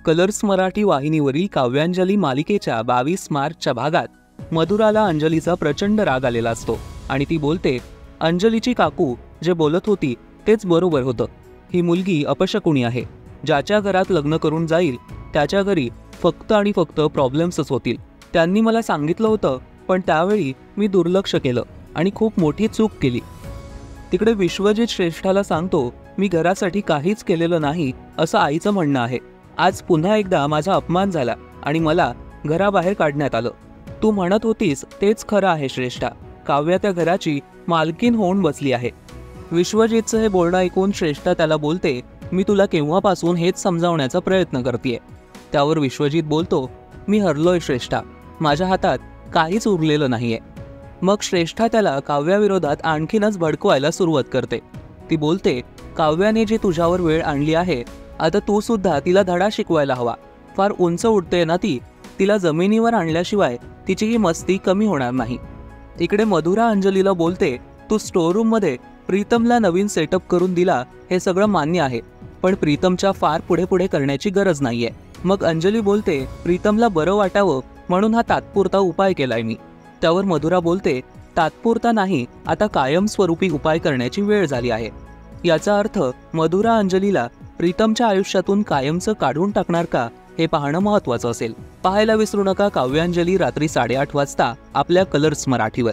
Colours Marathi वाहिनीवरील काव्यांजली मालिकेच्या 22 मार्चच्या भागात मधुराला अंजलीचा प्रचंड राग आलेला असतो आणि ती बोलते, अंजलीची काकू जे बोलत होती तेच बरोबर होतं. ही मुलगी अपशकुनी आहे. ज्याच्या घरात लग्न करून जाईल त्याच्या घरी फक्त आणि फक्त प्रॉब्लेम्सच होतील. त्यांनी मला सांगितलं होतं, पण त्यावेळी मी दुर्लक्ष केलं आणि खूप मोठी चूक केली. तिकडे विश्वजित श्रेष्ठाला सांगतो, मी घरासाठी काहीच केलेलं नाही असं आईचं म्हणणं आहे. आज पुन्हा एकदा माझा अपमान झाला आणि मला घराबाहेर काढण्यात आलं. तू म्हणत होतीस तेच खरं आहे श्रेष्ठा. काव्या त्या घराची मालकीन होऊन बसली आहे. विश्वजितचं हे बोलणं ऐकून श्रेष्ठा त्याला बोलते, मी तुला केव्हापासून हेच समजावण्याचा प्रयत्न करतेय. त्यावर विश्वजित बोलतो, मी हरलोय श्रेष्ठा. माझ्या हातात काहीच उरलेलं नाहीये. मग श्रेष्ठा त्याला काव्याविरोधात आणखीनच भडकवायला सुरुवात करते. ती बोलते, काव्याने जी तुझ्यावर वेळ आणली आहे, आता तू सुद्धा तिला धडा शिकवायला हवा. फार उंच उडते ना ती. तिला जमिनीवर आणल्याशिवाय तिची ही मस्ती कमी होणार नाही. इकडे मधुरा अंजलीला बोलते, तू स्टोर रूम मध्ये प्रीतमला नवीन सेटअप करून दिला हे सगळं मान्य आहे, पण प्रीतमच्या फार पुढे पुढे करण्याची गरज नाहीये. मग अंजली बोलते, प्रीतमला बरं वाटावं म्हणून हा तात्पुरता उपाय केलाय मी. त्यावर मधुरा बोलते, तात्पुरता नाही, आता कायमस्वरूपी उपाय करण्याची वेळ झाली आहे. याचा अर्थ मधुरा अंजलीला प्रीतमच्या आयुष्यातून कायमचं काढून टाकणार का हे पाहणं महत्त्वाचं असेल. पाहायला विसरू नका काव्यांजली रात्री 8:30 वाजता आपल्या कलर्स मराठीवर.